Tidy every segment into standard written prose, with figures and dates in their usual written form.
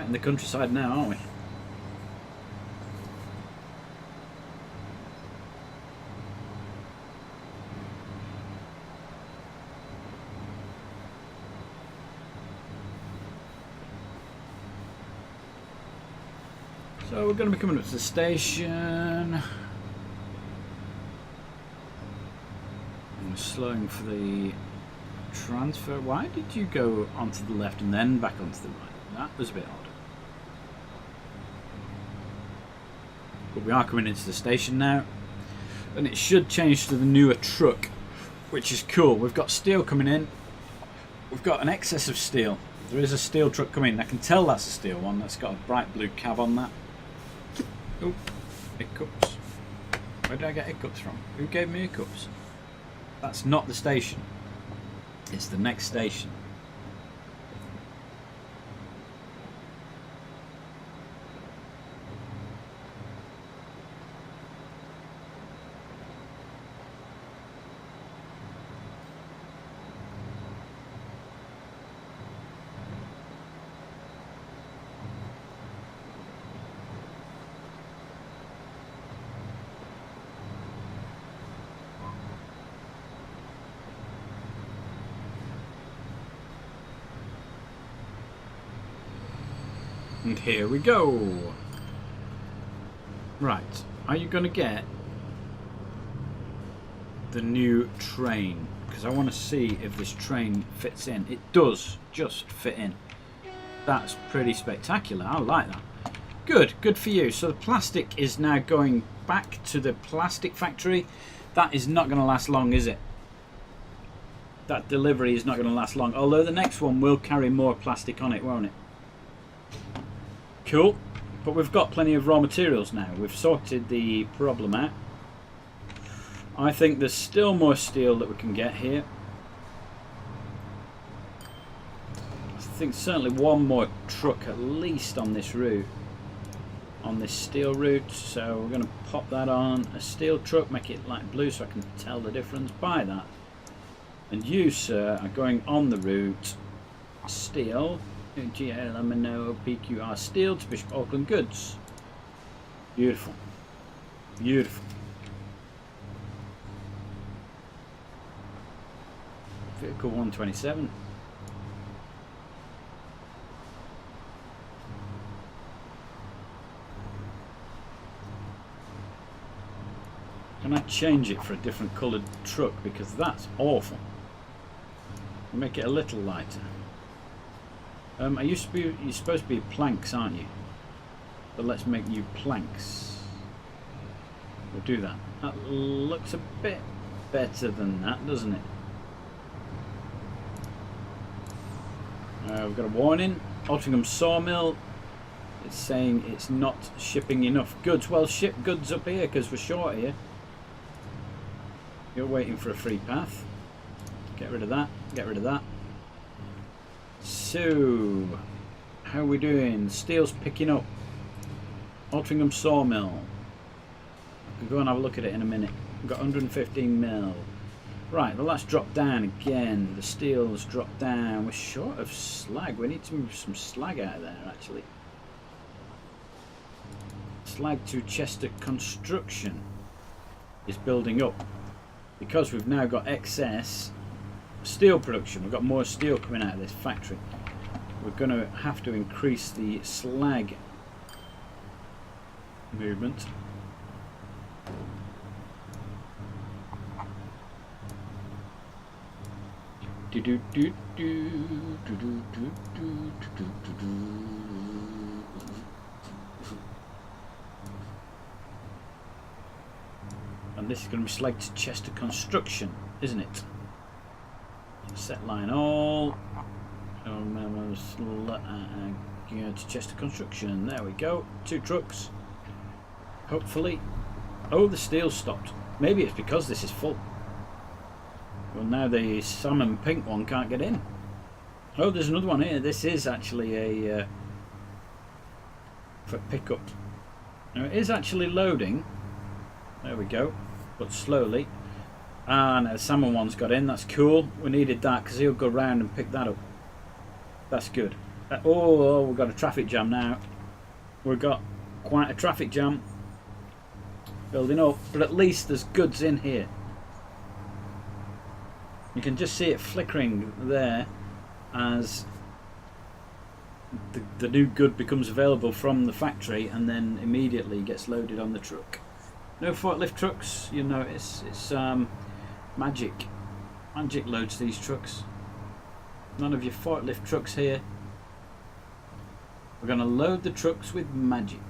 in the countryside now, aren't we? So we're going to be coming up to the station. And we're slowing for the transfer. Why did you go onto the left and then back onto the right? That was a bit odd. But we are coming into the station now. And it should change to the newer truck, which is cool. We've got steel coming in. We've got an excess of steel. There is a steel truck coming. I can tell that's a steel one. That's got a bright blue cab on that. Oh, hiccups. Where did I get hiccups from? Who gave me hiccups? That's not the station. It's the next station. And here we go. Right, are you going to get the new train? Because I want to see if this train fits in. It does just fit in. That's pretty spectacular. I like that. Good, good for you. So the plastic is now going back to the plastic factory. That is not going to last long, is it? That delivery is not going to last long. Although the next one will carry more plastic on it, won't it? Cool, but we've got plenty of raw materials now. We've sorted the problem out. I think there's still more steel that we can get here. I think certainly one more truck at least on this route, on this steel route. So we're going to pop that on a steel truck, make it light blue so I can tell the difference. Buy that. And you, sir, are going on the route steel. GLMNO PQR steel to Bishop Auckland Goods. Beautiful. Beautiful. Vehicle 127. Can I change it for a different coloured truck? Because that's awful. I'll make it a little lighter. You're supposed to be planks, aren't you? But let's make you planks. We'll do that. That looks a bit better than that, doesn't it? We've got a warning. Altrincham Sawmill. It's saying it's not shipping enough goods. Well, ship goods up here because we're short here. You're waiting for a free path. Get rid of that. Get rid of that. So, how are we doing? Steel's picking up. Altrincham Sawmill. We'll go and have a look at it in a minute. We've got 115 mil. Right, well that's dropped down again. The steel's dropped down. We're short of slag. We need to move some slag out of there actually. Slag to Chester Construction is building up. Because we've now got excess steel production. We've got more steel coming out of this factory. We're going to have to increase the slag movement. And this is going to be slag to Chester Construction, isn't it? Set line all. To Chester Construction. There we go. 2 trucks. Hopefully. Oh, the steel stopped. Maybe it's because this is full. Well, now the salmon pink one can't get in. Oh, there's another one here. This is actually a for pickup. Now it is actually loading. There we go. But slowly. Ah, now the salmon one's got in. That's cool. We needed that because he'll go round and pick that up. That's good. Oh, we've got a traffic jam now. We've got quite a traffic jam building up, but at least there's goods in here. You can just see it flickering there as the new good becomes available from the factory and then immediately gets loaded on the truck. No forklift trucks, you notice. It's Magic. Magic loads these trucks. None of your forklift trucks here. We're going to load the trucks with Magic.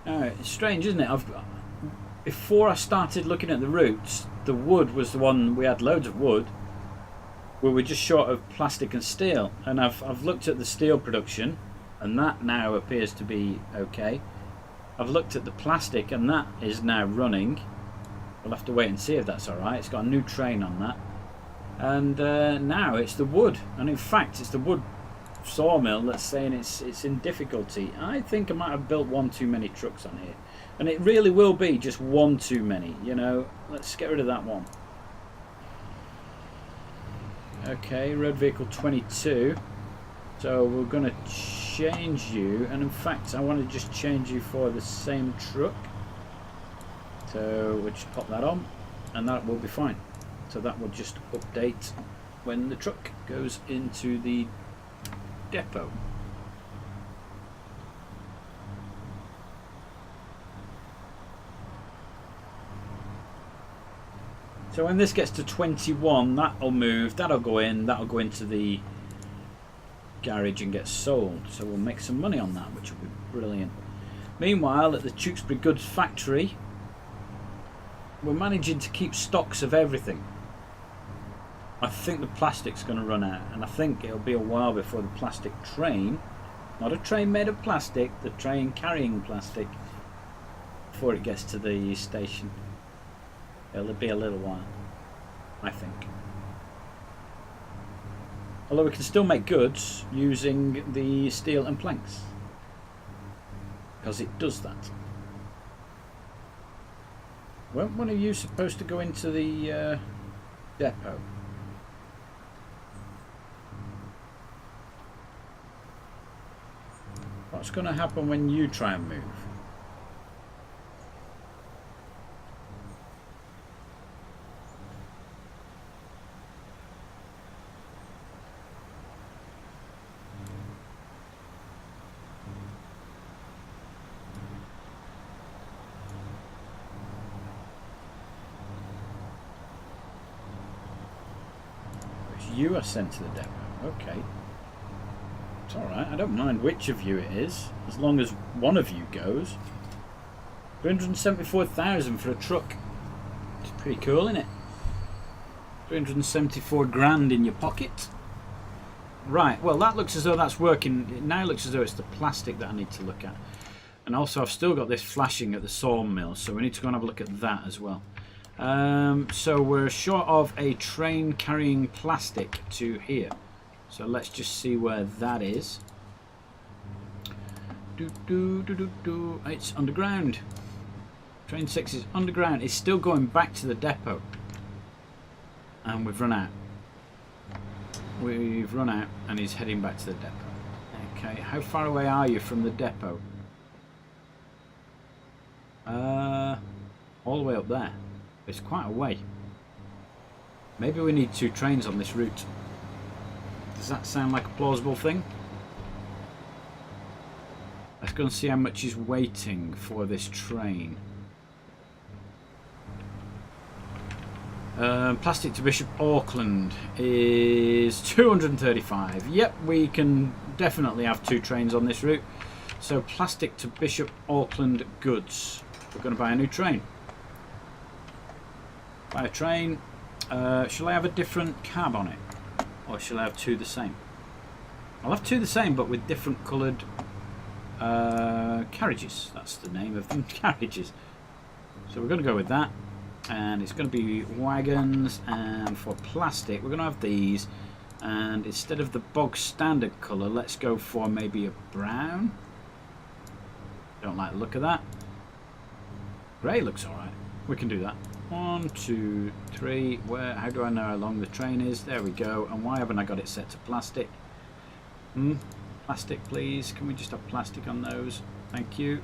Now, it's strange, isn't it? Before I started looking at the routes, the wood was the one, we had loads of wood. We were just short of plastic and steel. And I've looked at the steel production, and that now appears to be okay. I've looked at the plastic, and that is now running. We'll have to wait and see if that's alright. It's got a new train on that. And now it's the wood. And in fact, it's the wood sawmill that's saying it's in difficulty. I think I might have built one too many trucks on here, and it really will be just one too many, you know. Let's get rid of that one. Okay, road vehicle 22, so we're going to change you, and in fact I want to just change you for the same truck, so we'll just pop that on and that will be fine. So that will just update when the truck goes into the depot. So when this gets to 21, that'll move, that'll go into the garage and get sold. So we'll make some money on that, which will be brilliant. Meanwhile, at the Tewkesbury Goods factory, we're managing to keep stocks of everything. I think the plastic's going to run out, and I think it'll be a while before the plastic train, not a train made of plastic, the train carrying plastic, before it gets to the station. It'll be a little while, I think. Although we can still make goods using the steel and planks, because it does that. Weren't one of you supposed to go into the depot? What's going to happen when you try and move? You are sent to the depot. Okay. It's alright. I don't mind which of you it is, as long as one of you goes. 374,000 for a truck. It's pretty cool, isn't it? 374 grand in your pocket. Right, well that looks as though that's working. It now looks as though it's the plastic that I need to look at. And also I've still got this flashing at the sawmill, so we need to go and have a look at that as well. So we're short of a train carrying plastic to here. So let's just see where that is. It's underground. Train 6 is underground. It's still going back to the depot. And we've run out. We've run out and he's heading back to the depot. Okay, how far away are you from the depot? All the way up there. It's quite a way. Maybe we need 2 trains on this route. Does that sound like a plausible thing? Let's go and see how much is waiting for this train. Plastic to Bishop Auckland is 235. Yep, we can definitely have 2 trains on this route. So plastic to Bishop Auckland goods. We're going to buy a new train. Buy a train. Shall I have a different cab on it? Or shall I have two the same? I'll have two the same, but with different coloured carriages. That's the name of them, carriages. So we're going to go with that. And it's going to be wagons. And for plastic, we're going to have these. And instead of the bog standard colour, let's go for maybe a brown. Don't like the look of that. Grey looks alright. We can do that. 1, 2, 3. Where? How do I know how long the train is? There we go. And why haven't I got it set to plastic? Plastic, please. Can we just have plastic on those? Thank you.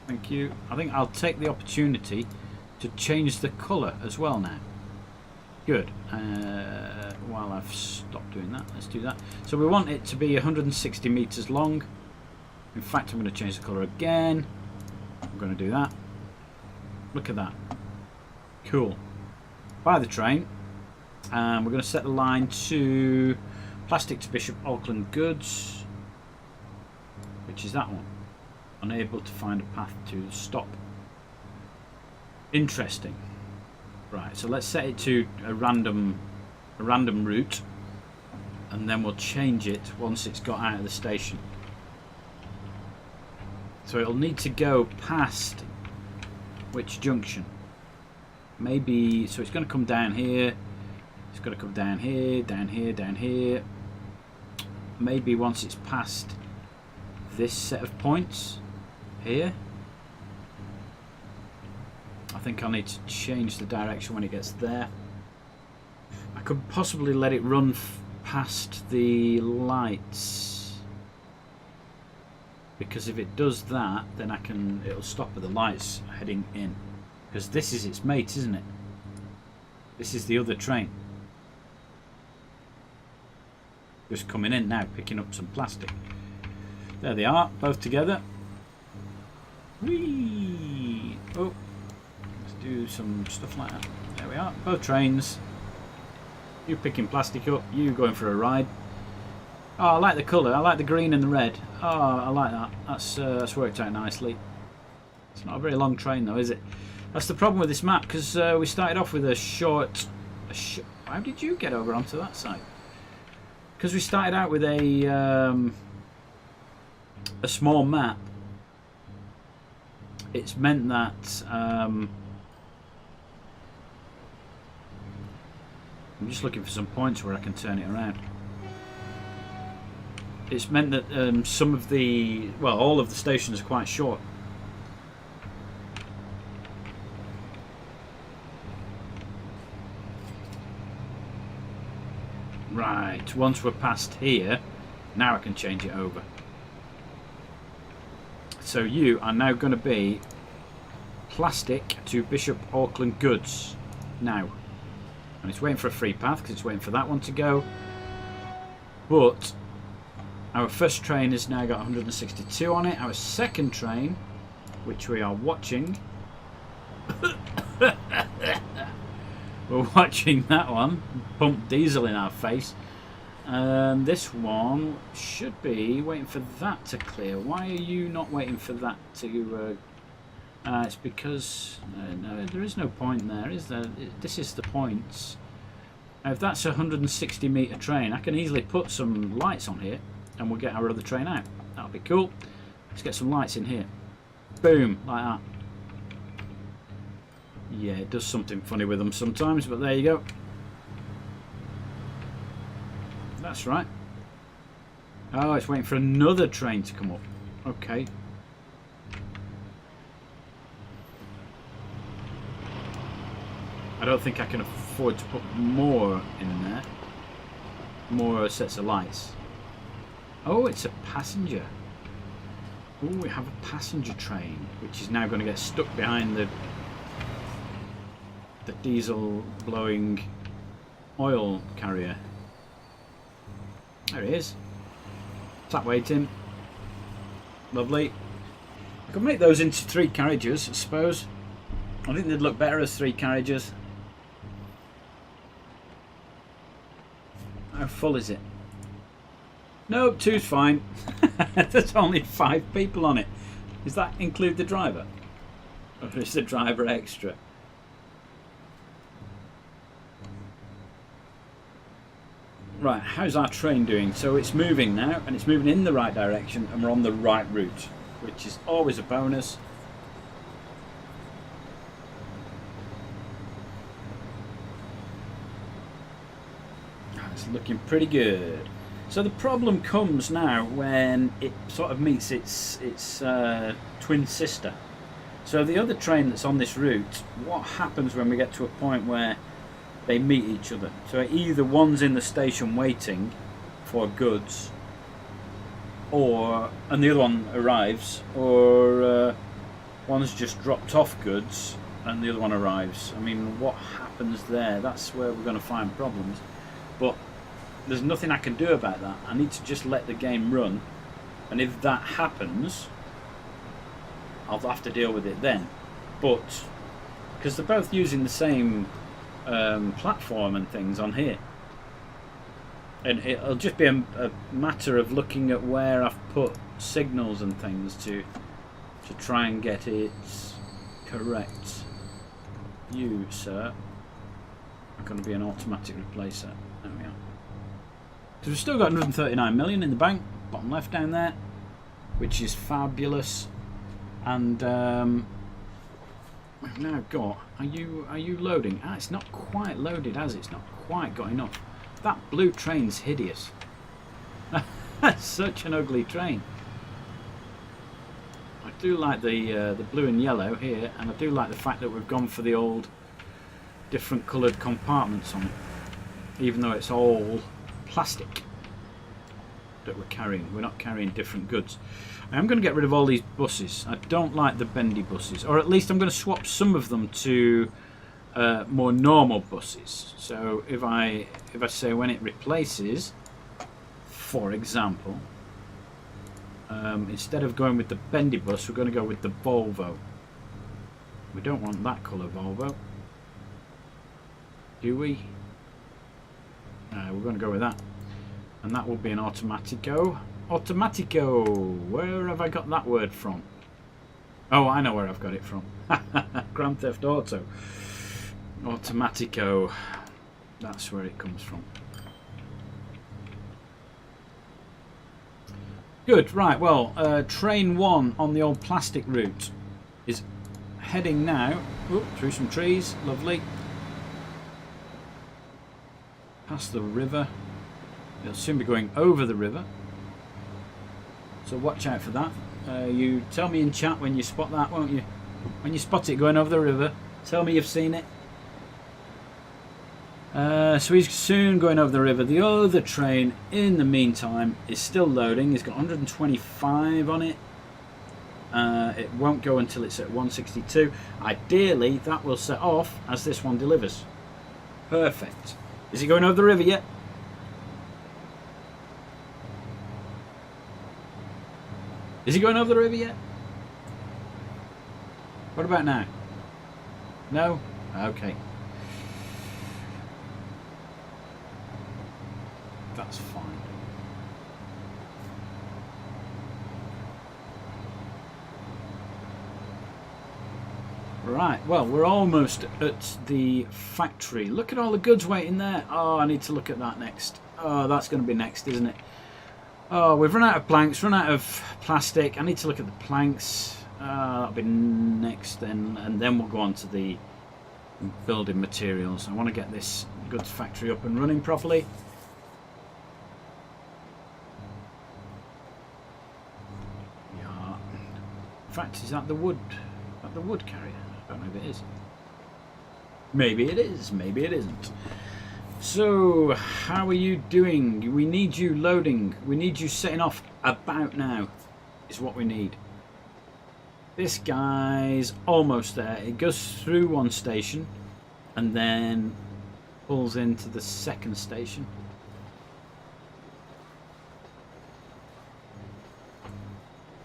Thank you. I think I'll take the opportunity to change the colour as well now. Good. While I've stopped doing that, let's do that. So we want it to be 160 metres long. In fact, I'm going to change the colour again. I'm going to do that. Look at that. Cool. By the train. And we're going to set the line to plastic to Bishop Auckland Goods, which is that one. Unable to find a path to stop. Interesting. Right, so let's set it to a random route, and then we'll change it once it's got out of the station. So it'll need to go past which junction? Maybe, so it's going to come down here. It's going to come down here, down here, down here. Maybe once it's past this set of points here. I think I'll need to change the direction when it gets there. I could possibly let it run past the lights, because if it does that, then it'll stop at the lights heading in, because this is its mate, isn't it? This is the other train. Just coming in now, picking up some plastic. There they are, both together. Whee! Oh, let's do some stuff like that. There we are, both trains. You picking plastic up, you going for a ride. Oh, I like the colour. I like the green and the red. Oh, I like that. That's worked out nicely. It's not a very long train though, is it? That's the problem with this map, because we started off with a short... How did you get over onto that side? Because we started out with a small map. It's meant that... I'm just looking for some points where I can turn it around. It's meant that some of the... Well, all of the stations are quite short. Right, once we're past here, now I can change it over. So you are now going to be plastic to Bishop Auckland Goods now. And it's waiting for a free path because it's waiting for that one to go. But our first train has now got 162 on it. Our second train, which we are watching... We're watching that one pump diesel in our face. This one should be waiting for that to clear. Why are you not waiting for that to... it's because... no, there is no point there, is there? This is the points. Now, if that's a 160 metre train, I can easily put some lights on here and we'll get our other train out. That'll be cool. Let's get some lights in here. Boom, like that. Yeah, it does something funny with them sometimes, but there you go. That's right. Oh, it's waiting for another train to come up. Okay. I don't think I can afford to put more in there. More sets of lights. Oh, it's a passenger. Oh, we have a passenger train, which is now going to get stuck behind the diesel blowing oil carrier. There he is. Sat waiting. Lovely. I could make those into 3 carriages, I suppose. I think they'd look better as 3 carriages. How full is it? Nope, 2's fine. There's only 5 people on it. Does that include the driver? Or is the driver extra? Right, how's our train doing? So it's moving now, and it's moving in the right direction, and we're on the right route, which is always a bonus. It's looking pretty good. So the problem comes now when it sort of meets its twin sister. So the other train that's on this route, what happens when we get to a point where they meet each other? So either one's in the station waiting for goods, and the other one arrives, or one's just dropped off goods and the other one arrives. I mean, what happens there? That's where we're going to find problems. But there's nothing I can do about that. I need to just let the game run, and if that happens, I'll have to deal with it then. But because they're both using the same platform and things on here, and it'll just be a matter of looking at where I've put signals and things to try and get it correct. You, sir, are going to be an automatic replacer. There we are. So we've still got 139 million in the bank, bottom left down there, which is fabulous. And we've now got. Are you loading? Ah, it's not quite loaded, has it? It's not quite got enough. That blue train's hideous. That's such an ugly train. I do like the blue and yellow here, and I do like the fact that we've gone for the old different coloured compartments on it, even though it's all plastic that we're carrying. We're not carrying different goods. I am going to get rid of all these buses. I don't like the bendy buses, or at least I'm going to swap some of them to more normal buses. So if I say when it replaces, for example, instead of going with the bendy bus, we're going to go with the Volvo. We don't want that colour Volvo, do we? We're going to go with that, and that will be an Automatico. Automatico, where have I got that word from? Oh, I know where I've got it from. Grand Theft Auto. Automatico, that's where it comes from. Good, right, well, train 1 on the old plastic route is heading now through some trees, lovely, past the river. It'll soon be going over the river, so watch out for that. You tell me in chat when you spot that, won't you? When you spot it going over the river, tell me you've seen it. So he's soon going over the river. The other train, in the meantime, is still loading. He's got 125 on it. It won't go until it's at 162. Ideally, that will set off as this one delivers. Perfect. Is he going over the river yet? Is he going over the river yet? What about now? No? Okay. That's fine. Right, well, we're almost at the factory. Look at all the goods waiting there. Oh, I need to look at that next. Oh, that's going to be next, isn't it? Oh, we've run out of planks, run out of plastic. I need to look at the planks. That'll be next then, and then we'll go on to the building materials. I want to get this goods factory up and running properly. Yeah. In fact, is that the wood? Is that the wood carrier? I don't know if it is. Maybe it is. Maybe it isn't. So, how are you doing? We need you loading. We need you setting off about now, is what we need. This guy's almost there. It goes through one station and then pulls into the second station.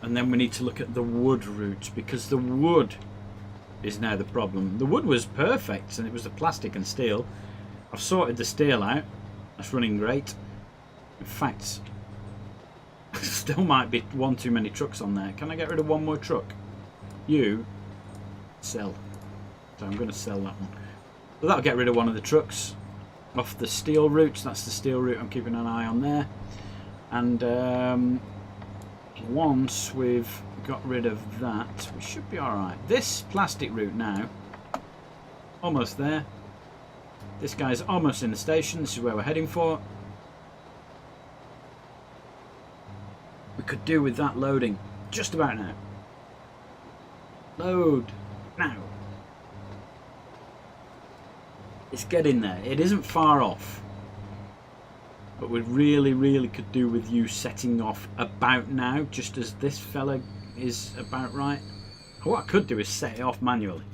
And then we need to look at the wood route, because the wood is now the problem. The wood was perfect, and it was the plastic and steel. I've sorted the steel out. That's running great. In fact, still might be one too many trucks on there. Can I get rid of one more truck? You sell. So I'm going to sell that one. But that'll get rid of one of the trucks. off the steel routes. That's the steel route I'm keeping an eye on there. And once we've got rid of that, we should be alright. This plastic route now, almost there. This guy's almost in the station. This is where we're heading for. We could do with that loading just about now. Load now. It's getting there. It isn't far off. But we really could do with you setting off about now, just as this fella is about right. What I could do is set it off manually.